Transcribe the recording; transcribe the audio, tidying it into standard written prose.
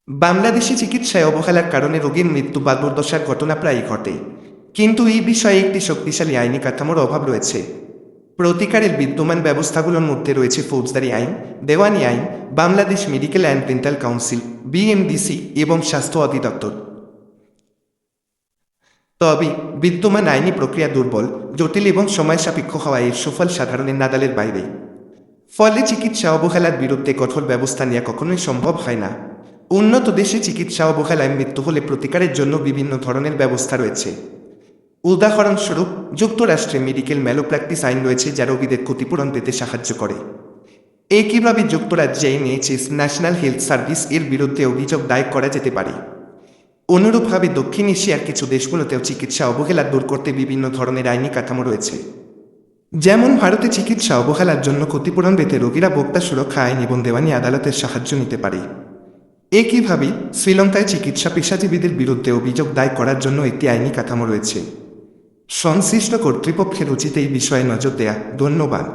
বাংলাদেশে চিকিৎসায় অবহেলার কারণে রোগীর মৃত্যু বা দুর্দশার ঘটনা প্রায়ই ঘটে, কিন্তু এই বিষয়ে একটি শক্তিশালী আইনি কাঠামোর অভাব রয়েছে। প্রতিকারের বিদ্যমান ব্যবস্থাগুলোর মধ্যে রয়েছে ফৌজদারি আইন, দেওয়ানি আইন, Bangladesh medical and dental council BMDC এবং স্বাস্থ্য অধিদপ্তর। তবে বিদ্যমান আইনি প্রক্রিয়া দুর্বল, জটিল এবং সময়সাপেক্ষ হওয়ায় এর সুফল সাধারণের নাগালের বাইরে। ফলে চিকিৎসা অবহেলার বিরুদ্ধে কঠোর ব্যবস্থা নেওয়া কখনোই সম্ভব হয় না। উন্নত দেশে চিকিৎসা অবহেলায় মৃত্যু হলে প্রতিকারের জন্য বিভিন্ন ধরনের ব্যবস্থা রয়েছে। উদাহরণস্বরূপ, যুক্তরাষ্ট্রে মেডিকেল ম্যালোপ্র্যাকটিস আইন রয়েছে যা রোগীদের ক্ষতিপূরণ পেতে সাহায্য করে। একইভাবে যুক্তরাজ্যে এনএইচএস ন্যাশনাল হেলথ সার্ভিস এর বিরুদ্ধে অভিযোগ দায়ের করা যেতে পারে। অনুরূপভাবে দক্ষিণ এশিয়ার কিছু দেশগুলোতেও চিকিৎসা অবহেলা দূর করতে বিভিন্ন ধরনের আইনি কাঠামো রয়েছে। যেমন ভারতে চিকিৎসা অবহেলার জন্য ক্ষতিপূরণ পেতে রোগীরা ভোক্তা সুরক্ষা আইন এবং দেওয়ানি আদালতের সাহায্য নিতে পারে। একইভাবে শ্রীলঙ্কায় চিকিৎসা পেশাজীবীদের বিরুদ্ধে অভিযোগ দায়ের করার জন্য একটি আইনি কাঠামো রয়েছে। সংশ্লিষ্ট কর্তৃপক্ষের উচিত এই বিষয়ে নজর দেয়া। ধন্যবাদ।